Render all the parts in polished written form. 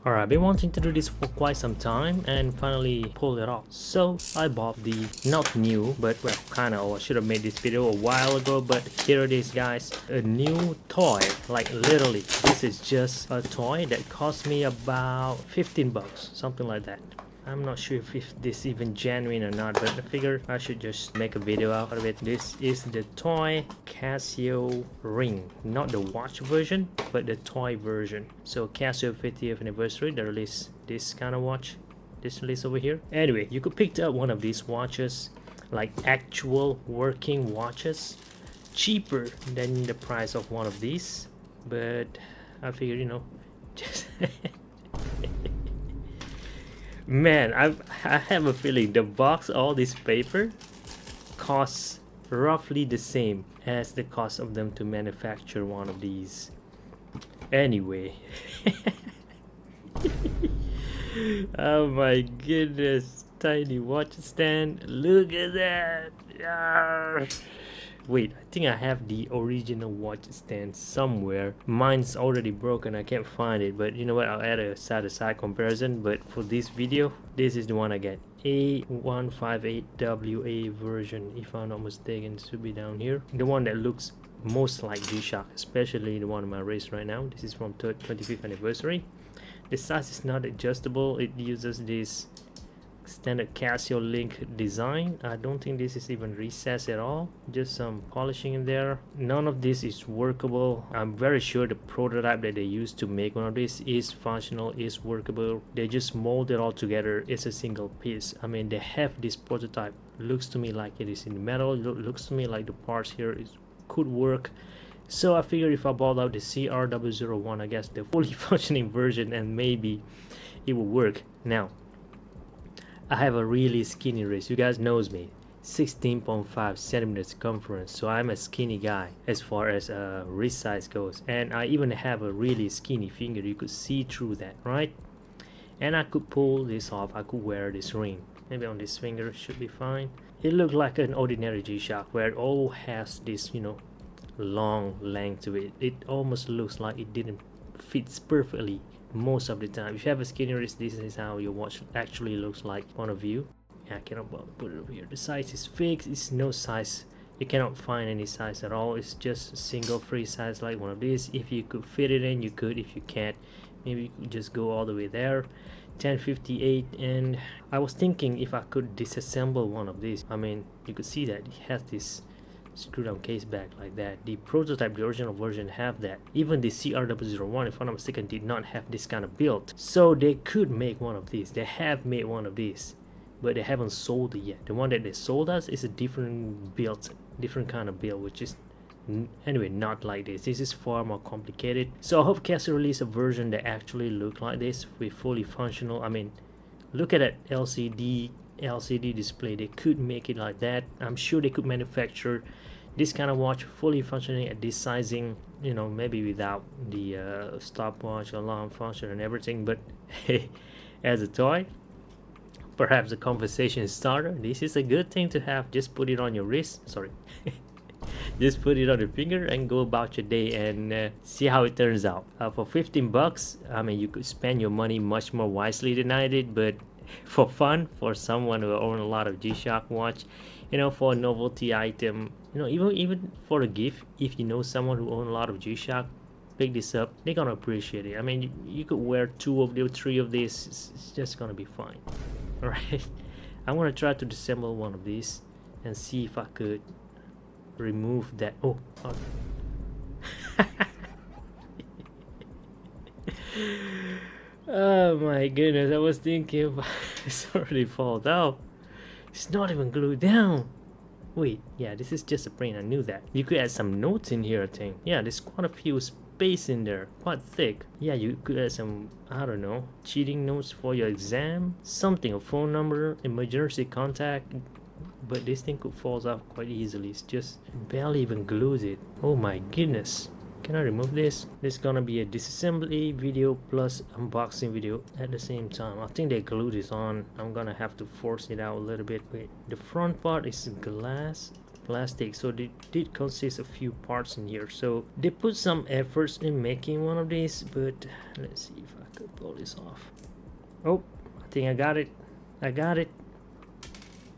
Alright, I've been wanting to do this for quite some time and finally pulled it off. So I bought the, not new, but well, kinda, or I should have made this video a while ago, but here it is guys, a new toy. Like literally, this is just a toy that cost me about 15 bucks, something like that. I'm not sure if this even genuine or not, but I figured I should just make a video out of it. This is the toy Casio ring, not the watch version, but the toy version. So Casio 50th anniversary, they released this kind of watch, this release over here. Anyway, you could pick up one of these watches, like actual working watches, cheaper than the price of one of these, but I figured, you know, just man, I have a feeling the box, all this paper, costs roughly the same as the cost of them to manufacture one of these. Anyway. Oh my goodness, tiny watch stand. Look at that. Yarr. Wait, I think I have the original watch stand somewhere. Mine's already broken, I can't find it, but you know what, I'll add a side-to-side comparison. But for this video, this is the one I get, A158WA version, if I'm not mistaken. It should be down here, the one that looks most like G-Shock, especially the one on my wrist right now. This is from 25th anniversary. The size is not adjustable, it uses this standard Casio link design. I don't think this is even recessed at all, just some polishing in there. None of this is workable. I'm very sure the prototype that they used to make one of these is functional, is workable. They just mold it all together. It's a single piece. I mean, they have this prototype, looks to me like it is in metal, looks to me like the parts here could work. So I figured if I bought out the CR001, I guess the fully functioning version, and maybe it will work. Now I have a really skinny wrist. You guys knows me, 16.5 centimeters circumference, so I'm a skinny guy as far as wrist size goes, and I even have a really skinny finger. You could see through that, right? And I could pull this off. I could wear this ring, maybe on this finger should be fine. It looked like an ordinary G-Shock where it all has this, you know, long length to it. It almost looks like it didn't fit perfectly most of the time. If you have a skinny wrist, this is how your watch actually looks like on a view. Yeah, I cannot put it over here. The size is fixed. It's no size, you cannot find any size at all. It's just a single free size like one of these. If you could fit it in, you could. If you can't, maybe you could just go all the way there. 1058. And I was thinking if I could disassemble one of these. I mean, you could see that it has this screw down case back like that. The prototype, the original version, have that. Even the CR001, if I'm not mistaken, did not have this kind of build. So they could make one of these. They have made one of these, but they haven't sold it yet. The one that they sold us is a different build, different kind of build, which is anyway not like this. This is far more complicated. So I hope Casio release a version that actually look like this with fully functional. I mean, look at that LCD display. They could make it like that. I'm sure they could manufacture this kind of watch fully functioning at this sizing, you know, maybe without the stopwatch, alarm function and everything. But hey, as a toy, perhaps a conversation starter, this is a good thing to have. Just put it on your wrist, sorry. Just put it on your finger and go about your day and see how it turns out. For 15 bucks, I mean, you could spend your money much more wisely than I did, but for fun, for someone who own a lot of G-Shock watch, you know, for a novelty item, you know, even for a gift, if you know someone who own a lot of G-Shock, pick this up, they're gonna appreciate it. I mean, you could wear 2 of them, 3 of this, it's just gonna be fine. All right, I'm gonna try to disassemble one of these and see if I could remove that. Oh, oh my goodness, I was thinking it's already falls out. It's not even glued down. Wait, yeah, this is just a print. I knew that. You could add some notes in here, I think. Yeah, there's quite a few space in there, quite thick. Yeah, you could add some, I don't know, cheating notes for your exam, something, a phone number, emergency contact. But this thing could fall off quite easily. It's just barely even glues it. Oh my goodness. Can I remove this? This is gonna be a disassembly video plus unboxing video at the same time. I think they glued this on. I'm gonna have to force it out a little bit. Wait, the front part is glass plastic, so they did consist a few parts in here. So they put some efforts in making one of these, but let's see if I could pull this off. Oh, I think I got it. I got it.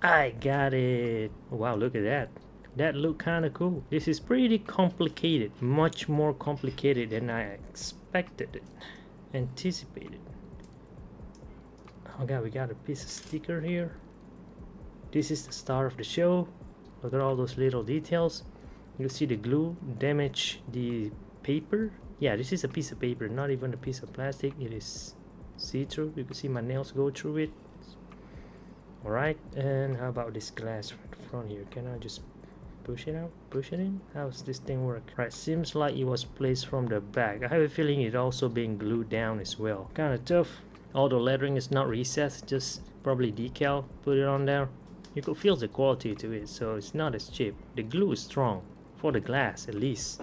I got it. Wow, look at that. That look kind of cool. This is pretty complicated. Much more complicated than I expected it. Anticipated. Oh god, we got a piece of sticker here. This is the star of the show. Look at all those little details. You see the glue damage the paper. Yeah, this is a piece of paper, not even a piece of plastic. It is see-through. You can see my nails go through it. Alright, and how about this glass front here? Can I just push it out? Push it in? How's this thing work? Right, seems like it was placed from the back. I have a feeling it's also being glued down as well. Kind of tough. All the lettering is not recessed, just probably decal. Put it on there. You could feel the quality to it, so it's not as cheap. The glue is strong, for the glass at least.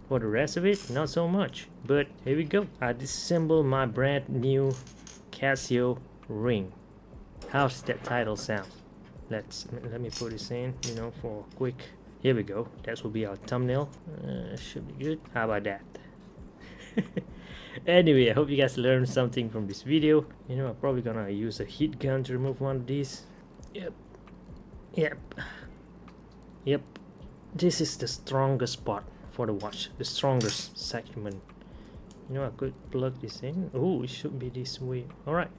For the rest of it, not so much. But here we go. I disassembled my brand new Casio ring. How's that title sound? Let me put this in, you know, for quick. Here we go. That will be our thumbnail. Should be good. How about that? Anyway, I hope you guys learned something from this video. You know, I'm probably gonna use a heat gun to remove one of these. Yep. This is the strongest part for the watch. The strongest segment. You know, I could plug this in. Oh, it should be this way. Alright.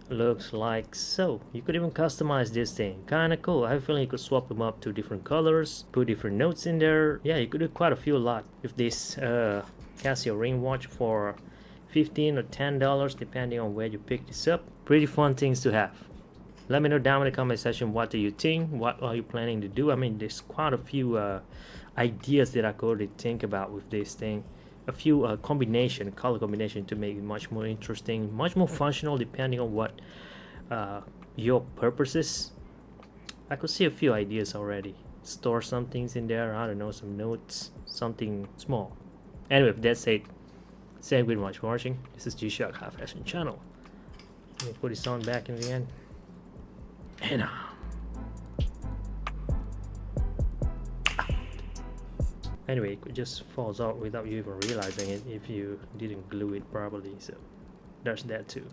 Looks like so. You could even customize this thing. Kinda cool. I have a feeling you could swap them up to different colors, put different notes in there. Yeah, you could do quite a lot with this Casio ring watch for $15 or $10 depending on where you pick this up. Pretty fun things to have. Let me know down in the comment section, what do you think? What are you planning to do? I mean, there's quite a few ideas that I could already think about with this thing. A few color combination to make it much more interesting, much more functional depending on what your purpose is. I could see a few ideas already. Store some things in there, I don't know, some notes, something small. Anyway, if that's it, thank you very much for watching. This is G-Shock High Fashion Channel. Let me put this on back in the end. And anyway, it just falls out without you even realizing it if you didn't glue it properly, so there's that too.